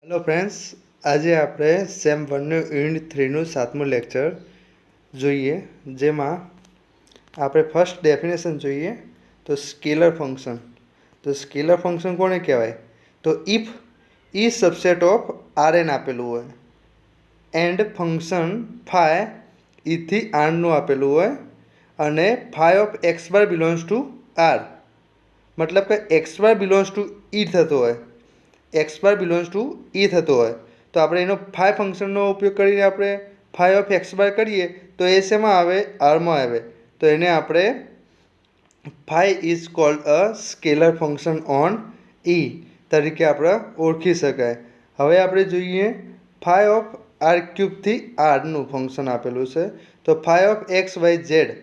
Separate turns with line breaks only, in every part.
Hello friends, आज आप same 1 unit 3 7मु lecture જોઈએ જેમાં આપણે ફર્સ્ટ ડેફિનેશન જોઈએ તો સ્કેલર ફંક્શન। તો સ્કેલર ફંક્શન કોને કહેવાય? તો if E subset of R N આપેલું હોય એન્ડ ફંક્શન ફાઈ ઈથી આરનું આપેલું હોય અને phi of X bar belongs to R, મતલબ કે X bar belongs to E થતો હોય, X bar belongs to E थतो है तो આપણે એનો ફાઈ ફંક્શનનો ઉપયોગ કરીને આપણે ફાઈ ઓફ એક્સ બાર કરીએ તો એ શેમાં આવે? આરમાં આવે। તો એને આપણે phi is called a scalar function on E તરીકે આપણે ઓળખી શકાય। હવે આપણે જોઈએ ફાઈ ઓફ આર ક્યુબથી આરનું ફંક્શન આપેલું છે। તો phi of x Y z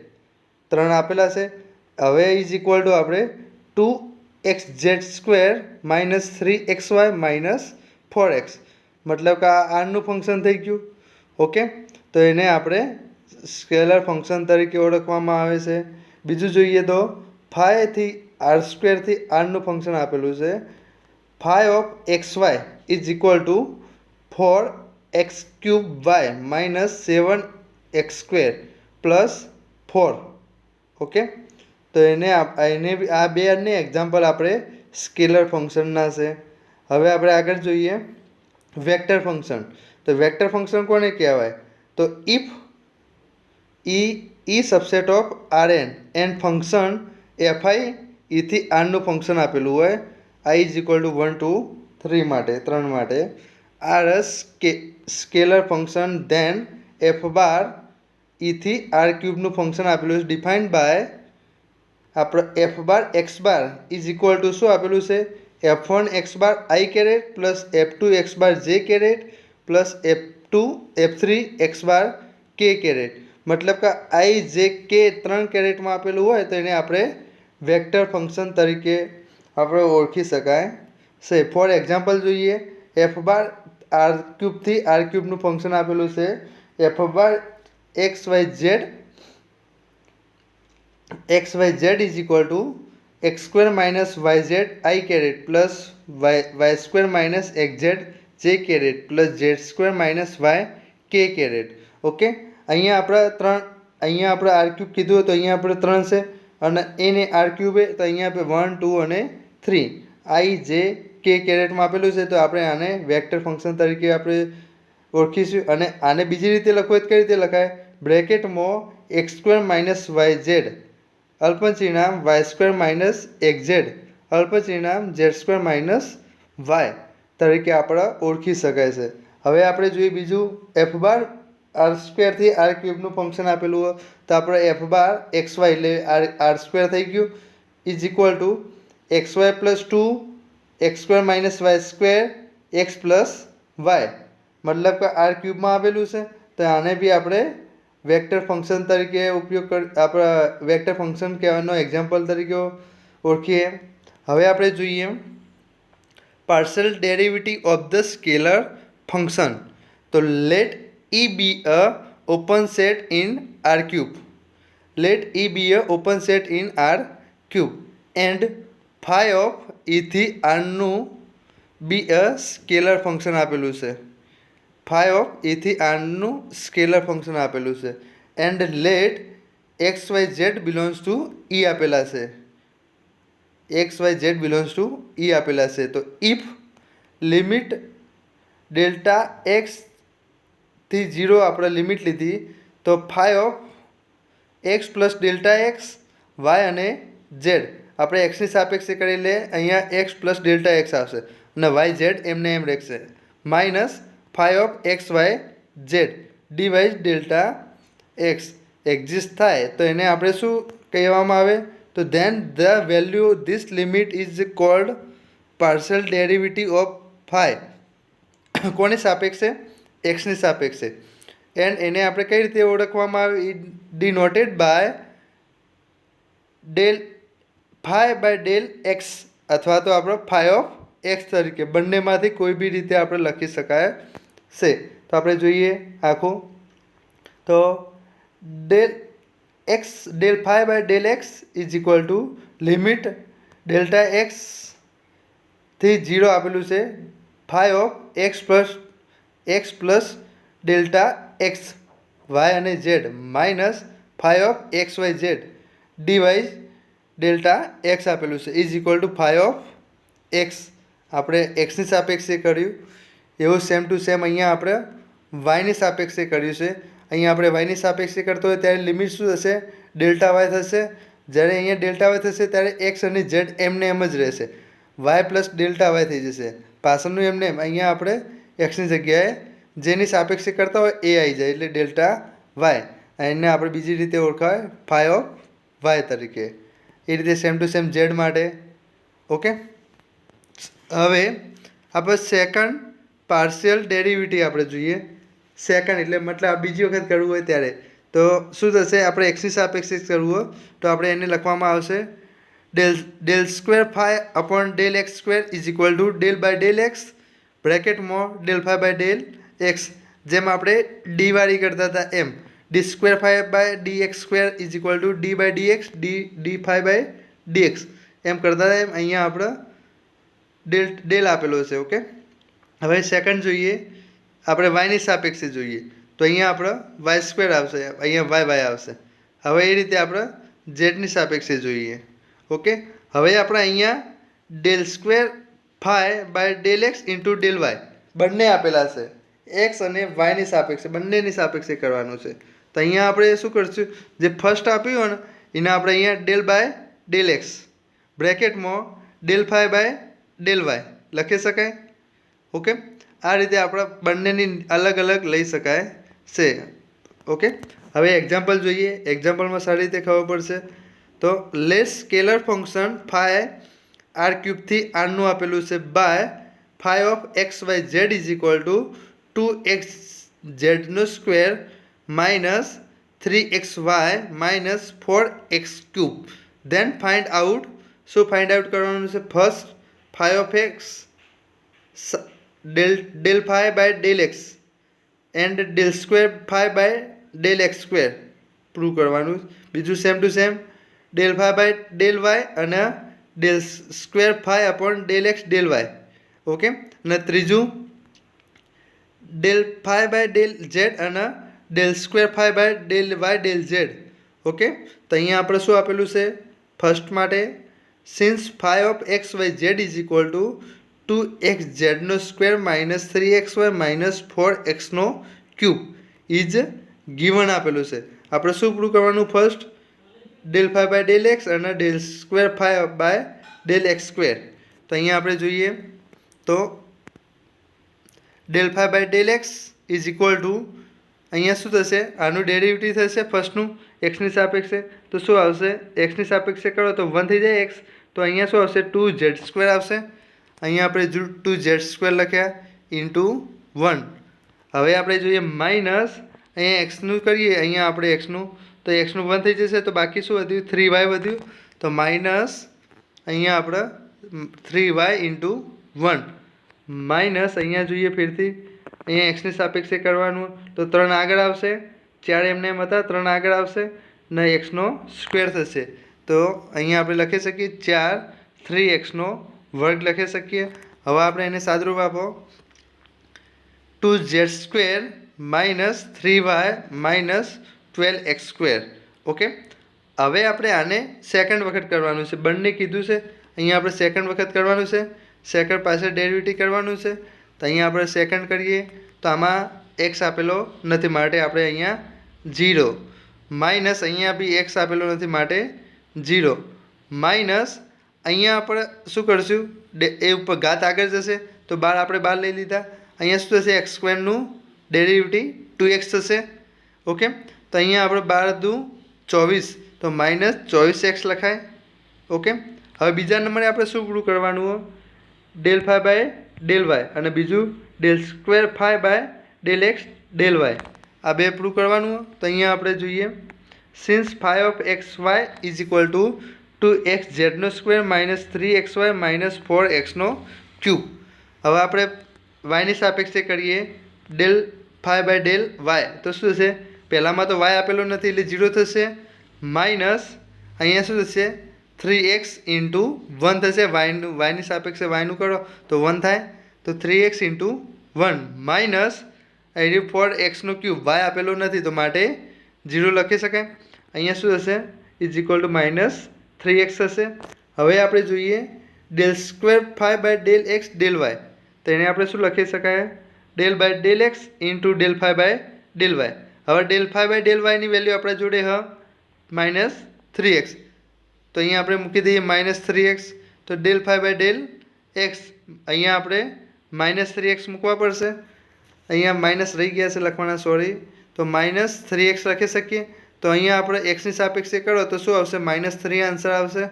ત્રણ આપેલા છે। હવે ઇઝ ઇક્વલ ટુ આપણે 2x(z)² - 3xy - 4x, मतलब કે આ આરનું ફંક્શન થઈ ગયું। ઓકે, તો એને આપણે સ્કેલર ફંક્શન તરીકે ઓળખવામાં આવે છે। બીજું જોઈએ તો ફાઈથી r² થી આરનું ફંક્શન આપેલું છે। Phi of xy is equal to 4x³ y - 7x² + 4। Okay, તો એને આ બેને એક્ઝામ્પલ આપણે સ્કેલર ફંક્શનના છે। હવે આપણે આગળ જોઈએ વેક્ટર ફંક્શન। તો વેક્ટર ફંક્શન કોને કહેવાય? તો if E subset of R n and function FI ઈથી આરનું ફંક્શન આપેલું હોય આઈ ઇઝ ઇક્વલ ટુ 1 2 3 માટે 3 માટે R scalar function then F bar ઈથી આર ક્યુબનું ફંક્શન આપેલું છે ડિફાઇન્ડ બાય આપણે F bar x bar is equal to શું આપેલું છે? f1 x bar i caret plus f2 x bar j caret plus f3 x bar k caret, મતલબ કે i j k 3 કેરેટમાં આપેલું હોય તો એને આપણે વેક્ટર ફંક્શન તરીકે આપણે ઓળખી શકાય છે। ફોર એક્ઝામ્પલ જોઈએ એફ બાર આર ક્યુબથી આર ક્યુબનું ફંક્શન આપેલું છે F bar X Y Z xyz is equal to x² minus yz i caret plus y² minus xz j caret plus z² minus y k caret। Okay, અહીંયા આપણે R cube કીધું તો અહીંયા આપણે 3 છે અને એને આર ક્યુબ તો અહીંયા આપણે 1 2 અને 3 i j k કેરેટમાં આપેલું છે તો આપણે આને વેક્ટર ફંક્શન તરીકે આપણે ઓળખીશું। અને આને બીજી રીતે લખવું કઈ રીતે લખાય? બ્રેકેટમાં x² minus yz અલ્પચિહ્નામ y² minus xz અલ્પચિહ્નામ z² minus y તરીકે આપણે ઓળખી શકાય છે। હવે આપણે જોઈએ બીજું એફ બાર r² થી આર ક્યુબનું ફંક્શન આપેલું હોય તો આપણે એફ બાર xy એટલે r² થઈ ગયું is equal two xy + 2 x² minus y² x + y, મતલબ કે આર ક્યુબમાં આવેલું છે તો આને બી આપણે વેક્ટર ફંક્શન તરીકે ઉપયોગ આપણા વેક્ટર ફંક્શન કહેવાનો એક્ઝામ્પલ તરીકે ઓળખીએ। હવે આપણે જોઈએ partial derivative of the scalar function. તો let E be a open set in R cube, let E be a open set in R cube and phi of ઈથી આરનું બી અ સ્કેલર ફંક્શન આપેલું છે, phi of એથી આરનું scalar function આપેલું છે and let x Y z belongs to E આપેલા છે, x Y z belongs to E આપેલા છે। તો ઇફ લિમિટ ડેલ્ટા એક્સથી 0 આપણે લિમિટ લીધી તો phi of x plus delta x Y અને ઝેડ આપણે એક્સની સાપેક્ષે કરી લે અહીંયા એક્સ પ્લસ ડેલ્ટા એક્સ આવશે અને વાય ઝેડ એમને એમ રહેશે minus phi of x Y Z divide delta X exist થાય તો એને આપણે શું કહેવામાં આવે? તો then the value this limit is called partial derivative of phi કોની સાપેક્ષે? એક્સની સાપેક્ષે એન્ડ એને આપણે કઈ રીતે ઓળખવામાં આવે? Denoted by del phi by del X અથવા તો આપણે ફાઈ ઓફ એક્સ તરીકે બંનેમાંથી કોઈ બી રીતે આપણે લખી શકાય છે। તો આપણે જોઈએ આખું તો del x del phi by del x is equal to limit delta એક્સથી 0 આપેલું છે phi of x plus delta x Y અને z minus phi of x Y Z divide delta x આપેલું છે is equal to phi of x આપણે એક્સની સાપેક્ષે કર્યું એવું સેમ ટુ સેમ અહીંયા આપણે વાયની સાપેક્ષે કર્યું છે. અહીંયા આપણે વાયની સાપેક્ષે કરતો હોય ત્યારે લિમિટ શું થશે? ડેલ્ટા વાય થશે. જ્યારે અહીંયા ડેલ્ટા વાય થશે ત્યારે એક્સ અને ઝેડ એમને એમ જ રહેશે. વાય પ્લસ ડેલ્ટા વાય થઈ જશે. પાછળનું એમને એમ અહીંયા આપણે એક્સની જગ્યાએ જેની સાપેક્ષે કરતા હોય એ આવી જાય એટલે ડેલ્ટા વાય. એને આપણે બીજી રીતે ઓળખાય ફાઈ ઓફ વાય તરીકે. એ રીતે સેમ ટુ સેમ ઝેડ માટે. ઓકે, હવે આપણે સેકન્ડ પાર્શિયલ ડેરિવેટિવ આપણે જોઈએ. સેકન્ડ એટલે મતલબ આ બીજી વખત કરવું હોય ત્યારે તો શું થશે? આપણે એક્સની સાપેક્ષે કરવું હોય તો આપણે એને લખવામાં આવશે del square phi upon del x square is equal to del by del x બ્રેકેટમાં del phi by del x. જેમ આપણે ડી વાળી કરતા હતા એમ d square phi by d x square is equal to d by d x d phi by d x એમ કરતા હતા. એમ અહીંયા આપણે ડેલ આપેલો છે. ઓકે, હવે સેકન્ડ જોઈએ. આપણે વાયની સાપેક્ષે જોઈએ તો અહીંયા આપણે વાય સ્ક્વેર આવશે, અહીંયા વાય આવશે. હવે એ રીતે આપણે ઝેડની સાપેક્ષે જોઈએ. ઓકે, હવે આપણે અહીંયા del square phi by del x into del Y બંને આપેલા છે. એક્સ અને વાયની સાપેક્ષે બંનેની સાપેક્ષે કરવાનું છે. તો અહીંયા આપણે શું કરશું? જે ફર્સ્ટ આપ્યું હોય ને એને આપણે અહીંયા ડેલ બાય ડેલ એક્સ બ્રેકેટમાં del phi by del y લખી શકાય. ઓકે, આ રીતે આપણે બંનેની અલગ અલગ લઈ શકાય છે. ઓકે, હવે એક્ઝામ્પલ જોઈએ. એક્ઝામ્પલમાં સારી રીતે ખબર પડશે. તો let's scalar function phi R ક્યુબથી આરનું આપેલું છે by phi of x Y Z is equal to 2x ઝેડનો square minus 3xy minus 4x cube. Then find out. શું ફાઇન્ડ આઉટ કરવાનું છે? First phi of x del phi by del x and del square phi by del x square prove કરવાનું. બીજું same to same del phi by del y અને del square phi upon del x del y. Okay, અને ત્રીજું del phi by del z અને del square phi by del y del z. Okay, તો અહીંયા આપણે શું આપેલું છે? ફર્સ્ટ માટે since phi of x y z is equal to 2x નો square minus 3xy minus 4x નો ક્યુબ ઇઝ ગિવન આપેલું છે. આપણે શું પ્રૂવ કરવાનું? First del phi by del x અને del square phi by del x square. તો અહીંયા આપણે જોઈએ તો del phi by del x is equal to અહીંયા શું થશે? આનું ડેરિવેટિવ થશે ફર્સ્ટનું એક્સની સાપેક્ષે. તો શું આવશે? એક્સની સાપેક્ષે કરો તો 1 થઈ જાય એક્સ. તો અહીંયા શું આવશે? 2z સ્ક્વેર આવશે. અહીંયા આપણે 2z સ્ક્વેર લખ્યા ઇન્ટુ 1. હવે આપણે જોઈએ માઇનસ અહીંયા એક્સનું કરીએ. અહીંયા આપણે એક્સનું તો એક્સનું 1 થઈ જશે. તો બાકી શું વધ્યું? 3y વધ્યું. તો માઇનસ અહીંયા આપણે 3y ઇન્ટુ 1 માઇનસ અહીંયા જોઈએ ફરીથી અહીંયા એક્સની સાપેક્ષે કરવાનું તો 3 આગળ આવશે. 4 એમને એમ હતા, 3 આગળ આવશે ને એક્સનો સ્ક્વેર થશે. તો અહીંયા આપણે લખી શકીએ 4 3xનો વર્ગ લખી શકીએ. હવે આપણે એને સાદુરૂપ આપો 2z square minus 3y minus 12x square. Okay, હવે આપણે આને સેકન્ડ વખત કરવાનું છે. બંને કીધું છે અહીંયા આપણે સેકન્ડ વખત કરવાનું છે. સેકન્ડ પાસે ડેરિવેટિવ કરવાનું છે. તો અહીંયા આપણે સેકન્ડ કરીએ તો આમાં એક્સ આપેલો નથી માટે આપણે અહીંયા 0 માઇનસ અહીંયા બી એક્સ આપેલો નથી માટે 0 માઇનસ અહીંયા આપણે શું કરશું? એ ઉપર ઘાત આગળ જશે તો 12 આપણે 12 લઈ લીધા. અહીંયા શું થશે? એક્સ સ્ક્વેરનું ડેરિવેટિવ 2x થશે. ઓકે, તો અહીંયા આપણે 12 દુ 24 તો માઇનસ 24x લખાય. ઓકે, હવે બીજા નંબરે આપણે શું પ્રૂવ કરવાનું હોય? Del phi by del y અને બીજું del square phi by del x del y આ બે પ્રૂવ કરવાનું હોય. તો અહીંયા આપણે જોઈએ since phi of x y is equal to 2x ઝેડનો સ્ક્વેર માઇનસ 3xy માઇનસ 4xનો ક્યુબ. હવે આપણે વાયની સાપેક્ષે કરીએ del phi by del y તો શું થશે? પહેલાંમાં તો વાય આપેલો નથી એટલે 0 થશે માઇનસ અહીંયા શું થશે? 3x ઇન્ટુ 1 થશે. વાયની સાપેક્ષે વાયનું કરો તો 1 થાય. તો 3x ઇન્ટુ 1 માઇનસ અહીં 4x ક્યુબ વાય આપેલો નથી તો માટે 0 લખી શકાય. અહીંયા શું હશે is equal two minus 3x થશે. હવે આપણે જોઈએ del square phi by del x del y, તો એને આપણે શું લખી શકાય del by del x into del phi by del y. હવે ડેલ ફાઈ બાય ડેલ વાયની વેલ્યુ આપણા જોડે માઇનસ 3x, તો અહીંયા આપણે મૂકી દઈએ માઇનસ 3x. તો del phi by del X અહીંયા આપણે માઇનસ 3x મૂકવા પડશે. અહીંયા માઇનસ રહી ગયા છે લખવાના, સોરી. તો માઇનસ 3x લખી શકીએ. તો અહીંયા આપણે એક્સની સાપેક્ષે કરો તો શું આવશે -3 આન્સર આવશે.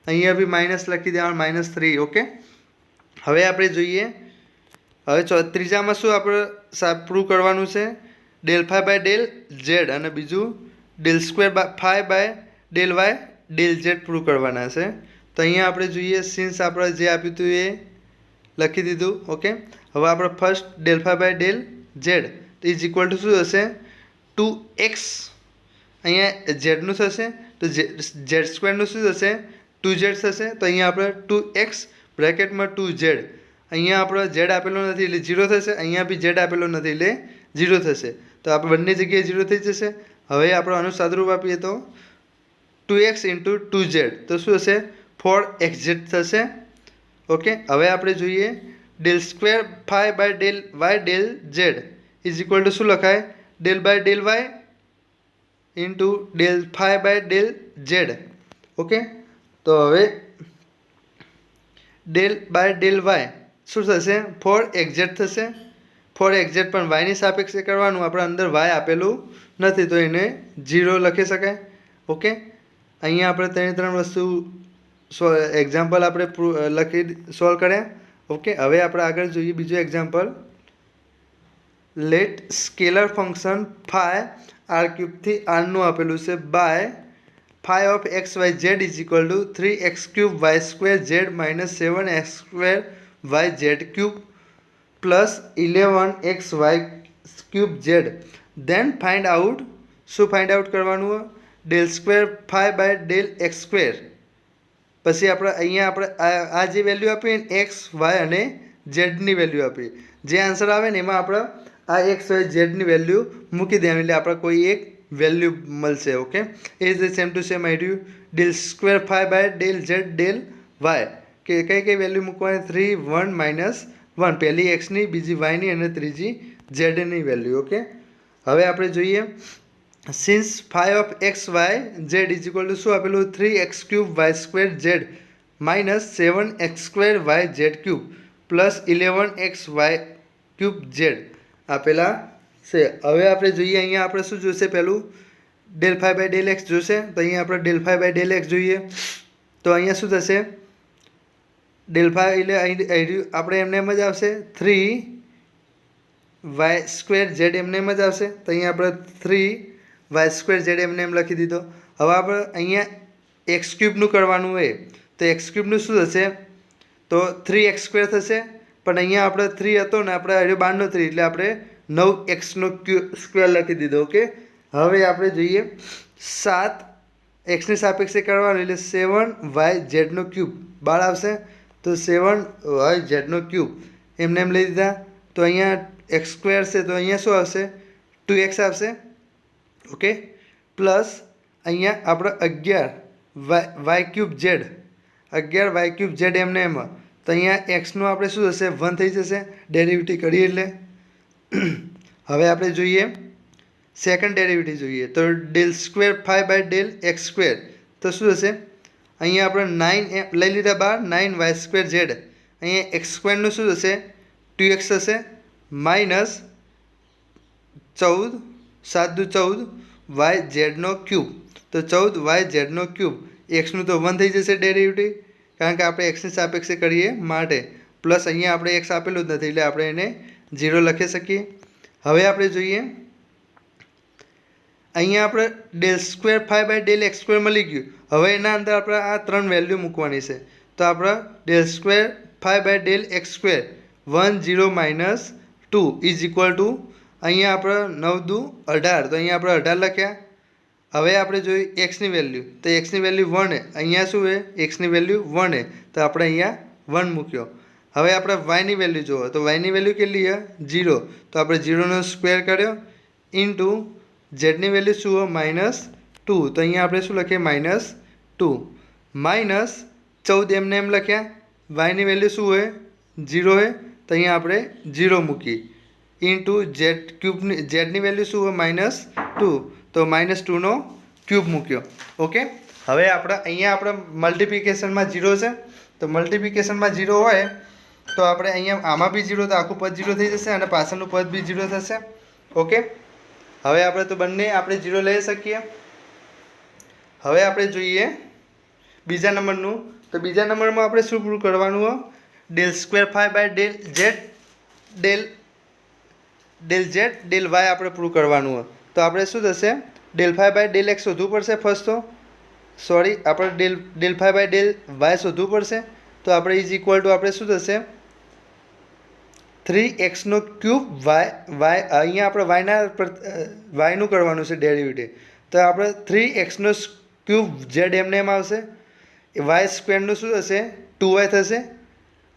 અહીંયા બી માઇનસ લખી દેવાનું -3. ઓકે. હવે આપણે જોઈએ હવે ત્રીજામાં શું આપણે પ્રૂવ કરવાનું છે del phi by del Z અને બીજું del square phi by del Y del Z prove કરવાના છે. તો અહીંયા આપણે જોઈએ સિન્સ આપણે જે આપ્યું હતું એ લખી દીધું. ઓકે. હવે આપણે first del phi by del Z is equal to શું હશે 2x. અહીંયા ઝેડનું થશે તો ઝેડ સ્ક્વેરનું શું થશે 2z થશે. તો અહીંયા આપણે 2x બ્રેકેટમાં 2z, અહીંયા આપણો ઝેડ આપેલો નથી એટલે 0 થશે. અહીંયા બી ઝેડ આપેલો નથી એટલે 0 થશે. તો આપણે બંને જગ્યાએ 0 થઈ જશે. હવે આપણે આનું સાદુરૂપ આપીએ તો 2x ઇન્ટુ 2z તો શું હશે 4xz થશે. ઓકે. હવે આપણે જોઈએ del square phi by del Y del Z is equal to શું લખાય del by del Y into del phi by del Z. Okay. તો હવે ડેલ બાય ડેલ વાય શું થશે 4xz થશે. 4xz પણ વાયની સાપેક્ષે કરવાનું, આપણે અંદર વાય આપેલું નથી તો એને 0 લખી શકાય. ઓકે. અહીંયા આપણે ત્રણ વસ્તુ એક્ઝામ્પલ આપણે લખી સોલ્વ કર્યા. ઓકે. હવે આપણે આગળ જોઈએ બીજું example. Let scalar function phi R ક્યુબથી આરનું આપેલું છે by phi of x Y Z is equal to 3x cube Y square Z minus 7x square Y Z cube plus 11x Y cube z. Then find out શું find out કરવાનું del square phi by del x square. પછી આપણે અહીંયા આપણે આ જે value આપી x Y અને ઝેડની વેલ્યુ આપી, જે આન્સર આવે ને એમાં આપણે આ એક્સ વાય ઝેડની વેલ્યુ મૂકી દેવાની એટલે આપણે કોઈ એક વેલ્યુ મળશે. ઓકે. એ જ સેમ ટુ સેમ આવી રહ્યું del square phi by del Z del Y કે કઈ વેલ્યુ મૂકવાની 3 1 -1 પહેલી એક્સની બીજી વાયની અને ત્રીજી ઝેડની વેલ્યુ. ઓકે. હવે આપણે જોઈએ since phi of x Y Z is equal to શું આપેલું 3x cube Y square Z minus 7x square Y Z cube plus 11x Y cube Z આપેલા છે. હવે આપણે જોઈએ અહીંયા આપણે શું જોશે પહેલું del phi by del X જોશે. તો અહીંયા આપણે del phi by del X જોઈએ તો અહીંયા શું થશે ડેલ ફાઈ એટલે આપણે એમને એમ જ આવશે 3y સ્ક્વેર ઝેડ એમને એમ જ આવશે. તો અહીંયા આપણે 3y સ્ક્વેર ઝેડ એમને એમ લખી દીધો. હવે આપણે અહીંયા એક્સ ક્યુબનું કરવાનું હોય તો એક્સ ક્યુબનું શું થશે તો 3x સ્ક્વેર થશે. પણ અહીંયા આપણે 3 હતો ને આપણે હજુ 12નો 3 એટલે આપણે 9x સ્ક્વેર લખી દીધો. ઓકે. હવે આપણે જોઈએ 7xની સાપેક્ષે કરવાનું એટલે 7yz ક્યુબ 12 આવશે. તો 7yz ક્યુબ એમને એમ લઈ દીધા. તો અહીંયા એક્સ સ્ક્વેર છે તો અહીંયા શું આવશે 2x આવશે. ઓકે. પ્લસ અહીંયા આપણે 11y cube Z 11y cube Z એમને એમ. તો અહીંયા એક્સનું આપણે શું થશે 1 થઈ જશે ડેરિવેટિવ કરીએ એટલે. હવે આપણે જોઈએ સેકન્ડ ડેરિવેટિવ જોઈએ તો del square phi by del x square તો શું થશે અહીંયા આપણે 9 લઈ લીધા બહાર 9y સ્ક્વેર ઝેડ. અહીંયા એક્સ સ્ક્વેરનું શું થશે 2x થશે માઇનસ 14 7 × 14 વાય ઝેડનો ક્યુબ. તો 14y ઝેડનો ક્યુબ એક્સનું તો 1 થઈ જશે ડેરિવેટિવ કારણ કે આપણે એક્સની સાપેક્ષે કરીએ માટે. પ્લસ અહીંયા આપણે એક્સ આપેલું જ નથી એટલે આપણે એને 0 લખી શકીએ. હવે આપણે જોઈએ અહીંયા આપણે del square phi by del x square મળી ગયું. હવે એના અંદર આપણે આ 3 વેલ્યુ મૂકવાની છે. તો આપણે del square phi by del x square 1 0 - 2 is equal to અહીંયા આપણે 9 × 2 18 તો અહીંયા આપણે 18 લખ્યા. હવે આપણે જોઈએ એક્સની વેલ્યુ તો એક્સની વેલ્યુ 1 અહીંયા શું છે એક્સની વેલ્યુ 1 તો આપણે અહીંયા 1 મૂક્યો. હવે આપણે વાયની વેલ્યુ જોવો તો વાયની વેલ્યુ કેટલી છે 0 તો આપણે 0નો સ્ક્વેર કર્યો ઇન્ટુ ઝેડની વેલ્યુ શું હોય -2 તો અહીંયા આપણે શું લખીએ -2 માઇનસ 14 એમને એમ લખ્યા વાયની વેલ્યુ શું હોય 0 હોય તો અહીંયા આપણે 0 મૂકી ઇન્ટુ ઝેડ ક્યુબની ઝેડની વેલ્યુ શું હોય -2 તો -2નો ક્યુબ મૂક્યો ઓકે હવે આપણે અહીંયા આપણે મલ્ટિપ્લિકેશનમાં 0 છે તો મલ્ટિપ્લિકેશનમાં 0 હોય તો આપણે અહીંયા આમાં બી 0 તો આખું પદ 0 થઈ જશે અને પાછળનું પદ બી 0 થશે ઓકે હવે આપણે તો બંને આપણે 0 લઈ શકીએ હવે આપણે જોઈએ બીજા નંબરનું તો બીજા નંબરમાં આપણે શું પ્રૂવ કરવાનું હોય del square phi by del Z Y આપણે પ્રૂવ કરવાનું હોય તો આપણે શું થશે del phi by del X શોધવું પડશે ફર્સ્ટ તો સોરી આપણે del phi by del Y શોધવું પડશે તો આપણે ઇઝ ઇક્વલ ટુ આપણે શું થશે 3x નો ક્યુબ વાય અહીંયા આપણે વાયનું કરવાનું છે ડેરિવેટિવ તો આપણે 3x નો ક્યુબ ઝેડ એમને એમ આવશે વાય સ્ક્વેરનું શું થશે 2y થશે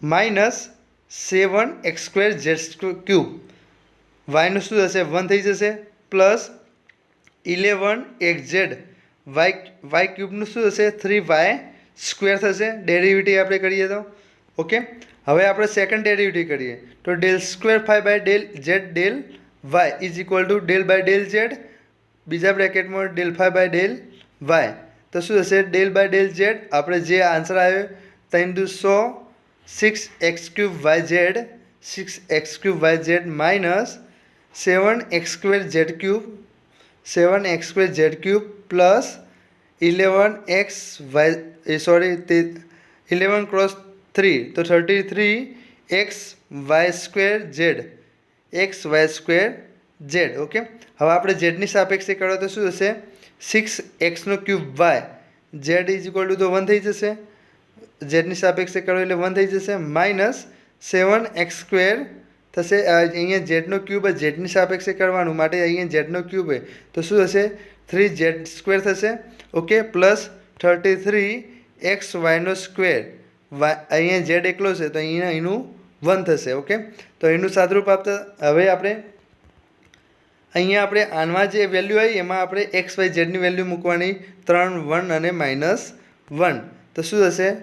માઇનસ 7x² ઝેડ ક્યુબ વાયનું શું થશે 1 થઈ જશે પ્લસ 11xz વાય ક્યુબનું શું થશે 3y² થશે ડેરિવેટિવ આપણે કરીએ તો ઓકે હવે આપણે સેકન્ડ ડેરિવેટિવ કરીએ તો del square phi by del Z del y is equal to del by del z બીજા બ્રેકેટમાં del phi by del y તો શું થશે ડેલ બાય ડેલ ઝેડ આપણે જે આન્સર આવ્યો 3 દુ 100 6x³ yz minus 7x² z³ plus 11 cross 3 તો 33xy² z ઓકે હવે આપણે ઝેડની સાપેક્ષે કરો તો શું થશે 6x³ y z is equal two તો 1 થઈ જશે ઝેડની સાપેક્ષે કરો એટલે 1 થઈ જશે માઇનસ 7x² થશે અહીંયા ઝેડનો ક્યુબ ઝેડની સાપેક્ષે કરવાનું માટે અહીંયા ઝેડનો ક્યુબ હોય તો શું થશે 3z² થશે ઓકે પ્લસ 33xy² અહીંયા ઝેડ એકલો છે તો અહીંયા એનું 1 થશે ઓકે તો એનું સાદરૂપ આપતા હવે આપણે અહીંયા આપણે આનમાં જે વેલ્યુ આવી એમાં આપણે એક્સ વાય ઝેડની વેલ્યુ મૂકવાની 3 1 અને -1 તો શું થશે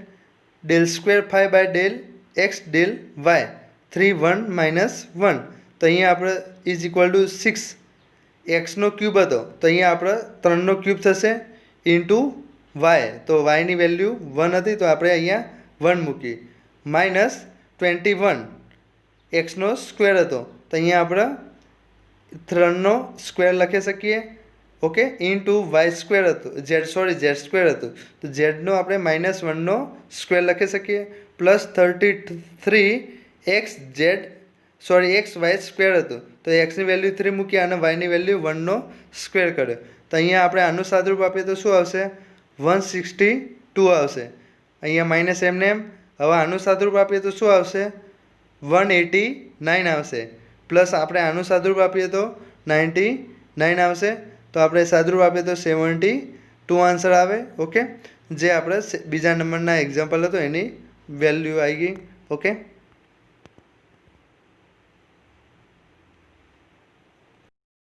del square phi by del x del Y 3 1 -1 તો અહીંયા આપણે ઇઝ ઇક્વલ ટુ 6 એક્સનો ક્યુબ હતો તો અહીંયા આપણે 3નો ક્યુબ થશે ઇન્ટુ વાય તો વાયની વેલ્યુ 1 હતી તો આપણે અહીંયા 1 મૂકી -21 એક્સનો સ્ક્વેર હતો તો અહીંયા આપણે 3નો સ્ક્વેર લખી શકીએ ઓકે ઇન્ટુ y² હતું z² હતું તો ઝેડનો આપણે -1નો સ્ક્વેર લખી શકીએ પ્લસ 33xy² હતું તો એક્સની વેલ્યુ 3 મૂકી અને વાયની વેલ્યુ 1નો સ્ક્વેર કર્યો તો અહીંયા આપણે આનું સાદરૂપ આપીએ તો શું આવશે 162 આવશે અહીંયા માઇનસ એમને એમ હવે આનું સાદરૂપ આપીએ તો શું આવશે 189 આવશે પ્લસ આપણે આનું સાદરૂપ આપીએ તો 99 આવશે તો આપણે સાદરૂપ આપીએ તો 72 આન્સર આવે ઓકે જે આપણે બીજા નંબરના એક્ઝામ્પલ હતો એની વેલ્યુ આવી ગઈ ઓકે